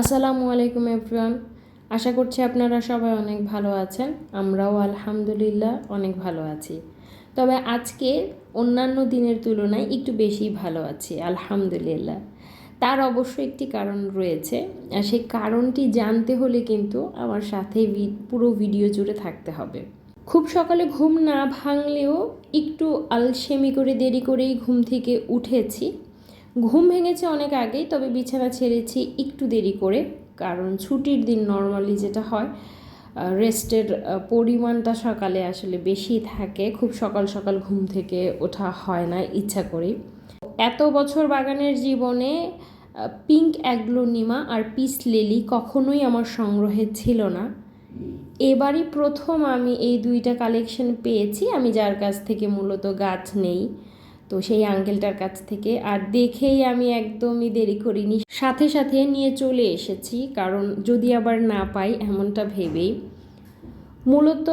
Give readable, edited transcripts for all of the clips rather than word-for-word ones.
আসসালামু আলাইকুম এভরিওয়ান। আশা করছি আপনারা সবাই অনেক ভালো আছেন। আমরাও আলহামদুলিল্লাহ অনেক ভালো আছি। তবে আজকে অন্যান্য দিনের তুলনায় একটু বেশি ভালো আছি আলহামদুলিল্লাহ। তার অবশ্য একটি কারণ রয়েছে, আর সেই কারণটি জানতে হলে কিন্তু আমার সাথে পুরো ভিডিও জুড়ে থাকতে হবে। খুব সকালে ঘুম না ভাঙলেও একটু আলসেমি করে দেরি করেই ঘুম থেকে উঠেছি। ঘুম ভেঙেছে অনেক আগেই, তবে বিছানা ছেড়েছি একটু দেরি করে, কারণ ছুটির দিন নর্মালি যেটা হয় রেস্টের পরিমাণটা সকালে আসলে বেশি থাকে। খুব সকাল সকাল ঘুম থেকে ওঠা হয় না ইচ্ছা করেই। এত বছর বাগানের জীবনে পিঙ্ক অ্যাগ্লোনিমা আর পিস লিলি কখনোই আমার সংগ্রহে ছিল না। এবারই প্রথম আমি এই দুইটা কালেকশন পেয়েছি, আমি যার কাছ থেকে মূলত গাছ নেই, তো সেই আঙ্কেলটার কাছ থেকে। আর দেখেই আমি একদমই দেরি করিনি, সাথে সাথে নিয়ে চলে এসেছি, কারণ যদি আবার না পাই এমনটা ভেবেই। মূলত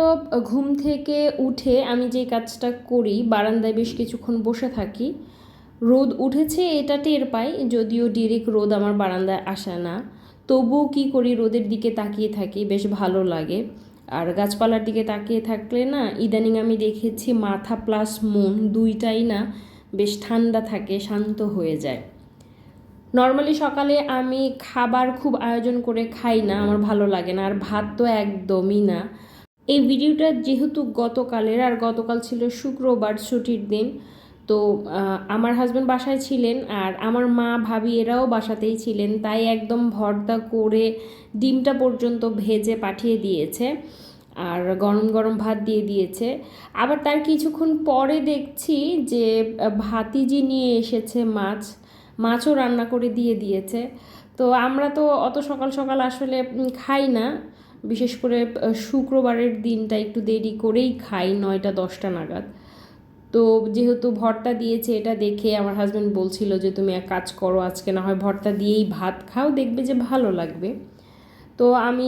ঘুম থেকে উঠে আমি যে কাজটা করি, বারান্দায় বেশ কিছুক্ষণ বসে থাকি। রোদ উঠেছে এটা টের পাই, যদিও ডিরেক্ট রোদ আমার বারান্দায় আসে না, তবুও কী করি, রোদের দিকে তাকিয়ে থাকি, বেশ ভালো লাগে। আর গাছপালার দিকে তাকিয়ে থাকলে না, ইদানিং আমি দেখেছি মাথা প্লাস মন দুইটাই না বেশ ঠান্ডা থাকে, শান্ত হয়ে যায়। নর্মালি সকালে আমি খাবার খুব আয়োজন করে খাই না, আমার ভালো লাগে না, আর ভাত তো একদমই না। এই ভিডিওটা যেহেতু গতকালের, আর গতকাল ছিল শুক্রবার, ছুটির দিন, তো আমার হাজব্যান্ড বাসায় ছিলেন আর আমার মা ভাবি এরাও বাসাতেই ছিলেন, তাই একদম ভর্তা করে ডিমটা পর্যন্ত ভেজে পাঠিয়ে দিয়েছে, আর গরম গরম ভাত দিয়ে দিয়েছে। আবার তার কিছুক্ষণ পরে দেখছি যে ভাতিজি নিয়ে এসেছে মাছও রান্না করে দিয়ে দিয়েছে। তো আমরা তো অত সকাল সকাল আসলে খাই না, বিশেষ করে শুক্রবারের দিনটা একটু দেরি করেই খাই, 9টা-10টা নাগাদ। তো যেহেতু ভর্তা দিয়েছে, এটা দেখে আমার হাজব্যান্ড বলছিল যে তুমি এক কাজ করো, আজকে না হয় ভর্তা দিয়েই ভাত খাও, দেখবে যে ভালো লাগবে। তো আমি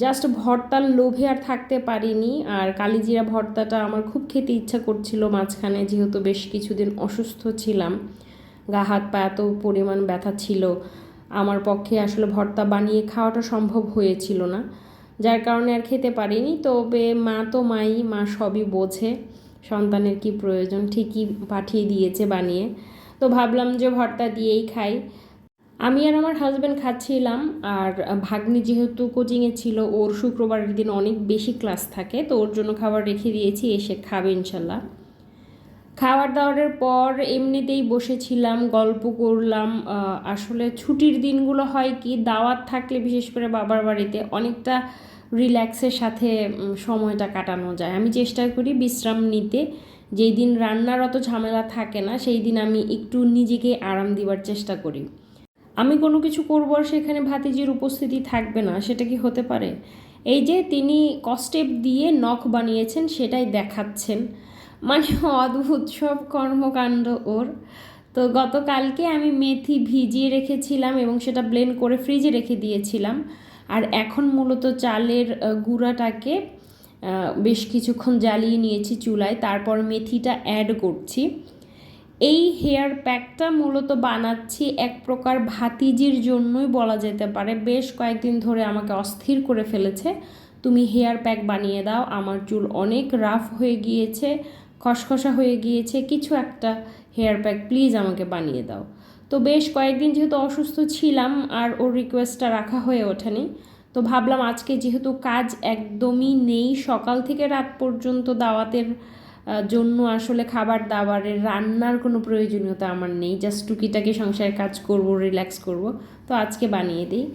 জাস্ট ভর্তার লোভে আর থাকতে পারিনি, আর কালিজিরা ভর্তাটা আমার খুব খেতে ইচ্ছা করছিল মাঝখানে, যেহেতু বেশ কিছুদিন অসুস্থ ছিলাম, গা হাত পা এত পরিমাণ ব্যথা ছিল, আমার পক্ষে আসলে ভর্তা বানিয়ে খাওয়াটা সম্ভব হয়েছিল না, যার কারণে আর খেতে পারিনি। তবে মা তো মা সবই বোঝে, সন্তানের কি প্রয়োজন, ঠিকই পাঠিয়ে দিয়েছে বানিয়ে। তো ভাবলাম যে ভর্তা দিয়েই খাই। আমি আর আমার হাজব্যান্ড খাচ্ছিলাম, আর ভাগ্নি যেহেতু কোচিংয়ে ছিল, ওর শুক্রবারের দিন অনেক বেশি ক্লাস থাকে, তো ওর জন্য খাবার রেখে দিয়েছি, এসে খাবে ইনশাল্লাহ। খাবার দাবারের পর এমনিতেই বসেছিলাম, গল্প করলাম। আসলে ছুটির দিনগুলো হয় কি, দাওয়াত থাকলে বিশেষ করে বাবার বাড়িতে অনেকটা রিল্যাক্সের সাথে সময়টা কাটানো যায়। আমি চেষ্টা করি বিশ্রাম নিতে, যেই দিন রান্নার অত ঝামেলা থাকে না সেই দিন আমি একটু নিজেকে আরাম দিবার চেষ্টা করি। আমি কোনো কিছু করবো আর সেখানে ভাতিজির উপস্থিতি থাকবে না, সেটা কি হতে পারে? এই যে তিনি কস্টেপ দিয়ে নখ বানিয়েছেন সেটাই দেখাচ্ছেন, মানে অদ্ভুত সব কর্মকাণ্ড ওর। তো গতকালকে আমি মেথি ভিজিয়ে রেখেছিলাম এবং সেটা ব্লেন্ড করে ফ্রিজে রেখে দিয়েছিলাম, আর এখন মূলত চালের গুঁড়াটাকে বেশ কিছুক্ষণ জ্বালিয়ে নিয়েছি চুলায়, তারপর মেথিটা অ্যাড করছি। এই হেয়ার প্যাকটা মূলত বানাচ্ছি এক প্রকার ভাতিজির জন্যই বলা যেতে পারে। বেশ কয়েকদিন ধরে আমাকে অস্থির করে ফেলেছে, তুমি হেয়ার প্যাক বানিয়ে দাও, আমার চুল অনেক রাফ হয়ে গিয়েছে, খসখসা হয়ে গিয়েছে, কিছু একটা হেয়ার প্যাক প্লিজ আমাকে বানিয়ে দাও। তো বেশ কয়েকদিন যেহেতু অসুস্থ ছিলাম আর ওর রিকোয়েস্টটা রাখা হয়ে ওঠেনি, তো ভাবলাম আজকে যেহেতু কাজ একদমই নেই, সকাল থেকে রাত পর্যন্ত দাওয়াতের জন্য আসলে খাবার দাবারের রান্নার কোনো প্রয়োজনীয়তা আমার নেই, জাস্ট টুকিটাকি সংসারের কাজ করব, রিল্যাক্স করব, তো আজকে বানিয়ে দিই।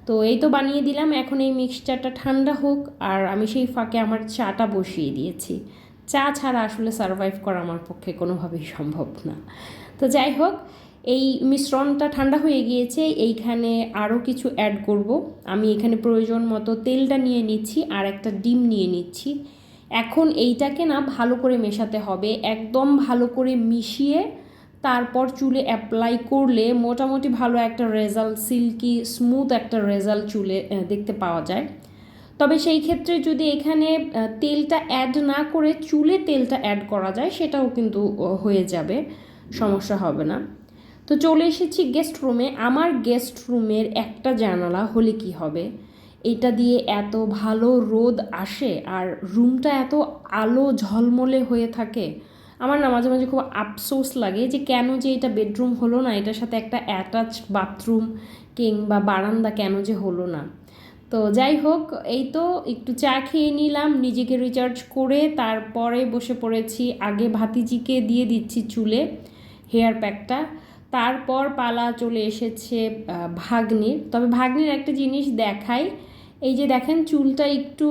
তো এই তো বানিয়ে দিলাম, এখন এই মিক্সচারটা ঠান্ডা হোক, আর আমি সেই ফাঁকে আমার চাটা বসিয়ে দিয়েছি। চা ছাড়া আসলে সারভাইভ করা আমার পক্ষে কোনোভাবেই সম্ভব না। তো যাই হোক, এই মিশ্রণটা ঠান্ডা হয়ে গিয়েছে, এইখানে আরও কিছু অ্যাড করব। আমি এখানে প্রয়োজন মতো তেলটা নিয়ে নিচ্ছি, আর একটা ডিম নিয়ে নিচ্ছি। এখন এইটাকে না ভালো করে মেশাতে হবে, একদম ভালো করে মিশিয়ে তারপর চুলে অ্যাপ্লাই করলে মোটামুটি ভালো একটা রেজাল্ট, সিল্কি স্মুথ একটা রেজাল্ট চুলে দেখতে পাওয়া যায়। তবে সেই ক্ষেত্রে যদি এখানে তেলটা অ্যাড না করে চুলে তেলটা অ্যাড করা যায়, সেটাও কিন্তু হয়ে যাবে, সমস্যা হবে না। তো চলে এসেছি গেস্ট রুমে। আমার গেস্ট রুমের একটা জানালা হলে কি হবে, এটা দিয়ে এত ভালো রোদ আসে আর রুমটা এত আলো ঝলমলে হয়ে থাকে। আমার না মাঝে মাঝে খুব আফসোস লাগে যে কেন যে এটা বেডরুম হলো না, এটার সাথে একটা অ্যাটাচড বাথরুম কিংবা বারান্দা কেন যে হলো না। তো যাই হোক, এই তো একটু চা খেয়ে নিলাম, নিজেকে রিচার্জ করে তারপরে বসে পড়েছি। আগে ভাতিজিকে দিয়ে দিচ্ছি চুলে হেয়ার প্যাকটা, তারপর পালা চলে এসেছে ভাগ্নির। তবে ভাগ্নির একটা জিনিস দেখাই, এই যে দেখেন চুলটা একটু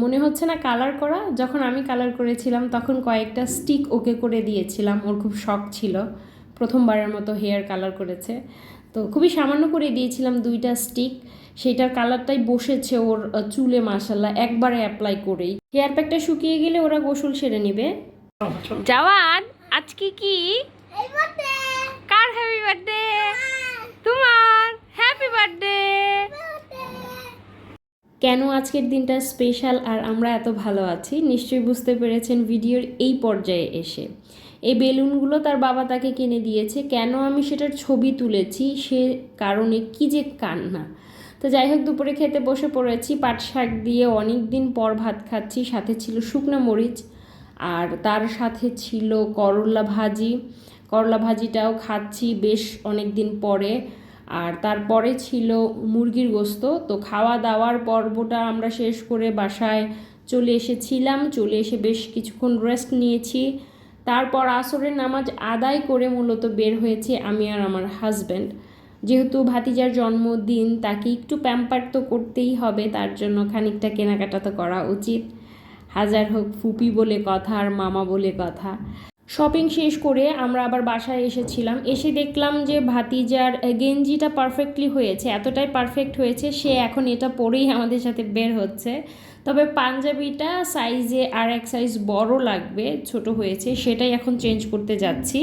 মনে হচ্ছে না কালার করা। যখন আমি কালার করেছিলাম তখন কয়েকটা স্টিক ওকে করে দিয়েছিলাম, ওর খুব শখ ছিল, প্রথমবারের মতো হেয়ার কালার করেছে। তো খুবই সামান্য করে দিয়েছিলাম 2টা স্টিক, সেটার কালারটাই বসেছে ওর চুলে মাশাল্লাহ একবারে অ্যাপ্লাই করেই। হেয়ার প্যাকটা শুকিয়ে গেলে ওরা গোসল সেরে নেবে। জাওয়ান, আজকে কি কার হ্যাপি বার্থডে? তোমার হ্যাপি বার্থডে। কেন আজকের দিনটা স্পেশাল আর আমরা এত ভালো আছি নিশ্চয়ই বুঝতে পেরেছেন ভিডিওর এই পর্যায়ে এসে। এই বেলুনগুলো তার বাবা তাকে কিনে দিয়েছে, কেন আমি সেটার ছবি তুলেছি সে কারণে কি যে কান্না। তো যাই হোক, দুপুরে খেতে বসে পড়েছি, পাট শাক দিয়ে অনেক দিন পর ভাত খাচ্ছি, সাথে ছিল শুকনো মরিচ আর তার সাথে ছিল করলা ভাজি। করলা ভাজিটাও খাচ্ছি বেশ অনেক দিন পরে। আর তারপরে ছিল মুরগির গোস্ত। তো খাওয়া দাওয়ার পর্বটা আমরা শেষ করে বাসায় চলে এসেছিলাম, চলে এসে বেশ কিছুক্ষণ রেস্ট নিয়েছি। তারপর আসরের নামাজ আদায় করে মূলত বের হয়েছি আমি আর আমার হাজব্যান্ড। যেহেতু ভাতিজার জন্মদিন, তাকে একটু প্যাম্পার তো করতেই হবে, তার জন্য খানিকটা কেনাকাটা তো করা উচিত। হাজার হোক ফুপি বলে কথা আর মামা বলে কথা। শপিং শেষ করে আমরা আবার বাসায় এসেছিলাম, এসে দেখলাম যে ভাতিজার গেঞ্জিটা পারফেক্টলি হয়েছে, এতটাই পারফেক্ট হয়েছে সে এখন এটা পরেই আমাদের সাথে বের হচ্ছে। তবে পাঞ্জাবিটা সাইজে আর এক সাইজ বড় লাগবে, ছোট হয়েছে, সেটাই এখন চেঞ্জ করতে যাচ্ছি।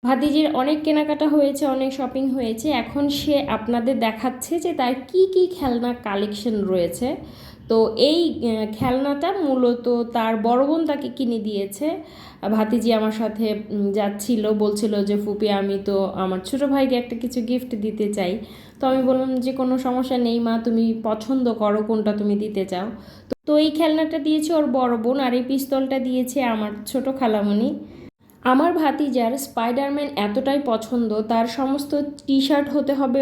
ভাতিজির অনেক কেনাকাটা হয়েছে, অনেক শপিং হয়েছে, এখন সে আপনাদের দেখাচ্ছে যে তার কি কি খেলনা কালেকশন রয়েছে। তো এই খেলনাটা মূলত তার বড় বোন তাকে কিনে দিয়েছে। ভাতিজি আমার সাথে যাচ্ছিল, বলছিল যে ফুপি আমি তো আমার ছোটো ভাইকে একটা কিছু গিফট দিতে চাই। তো আমি বললাম যে কোনো সমস্যা নেই মা, তুমি পছন্দ করো কোনটা তুমি দিতে চাও। তো এই খেলনাটা দিয়েছে ওর বড় বোন আর এই পিস্তলটা দিয়েছে আমার ছোটো খালামণি। আমার ভাতিজার স্পাইডারম্যান এতটাই পছন্দ, তার সমস্ত টি শার্ট হতে হবে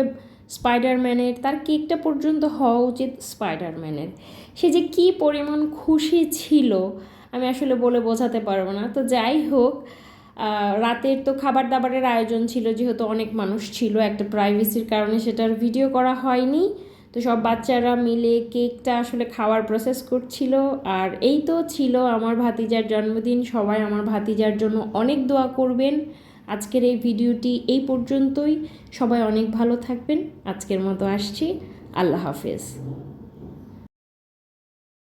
স্পাইডারম্যানের, তার কেকটা পর্যন্ত হওয়া উচিত স্পাইডারম্যানের। সে যে কী পরিমাণ খুশি ছিল আমি আসলে বলে বোঝাতে পারবো না। তো যাই হোক, রাতের তো খাবার দাবারের আয়োজন ছিল, যেহেতু অনেক মানুষ ছিল, একটা প্রাইভেসির কারণে সেটার ভিডিও করা হয়নি। তো সব বাচ্চারা মিলে কেকটা আসলে খাওয়ার প্রসেস করছিল। আর এই তো ছিল আমার ভাতিজার জন্মদিন, সবাই আমার ভাতিজার জন্য অনেক দোয়া করবেন। আজকের এই ভিডিওটি এই পর্যন্তই, সবাই অনেক ভালো থাকবেন। আজকের মতো আসছি, আল্লাহ হাফেজ।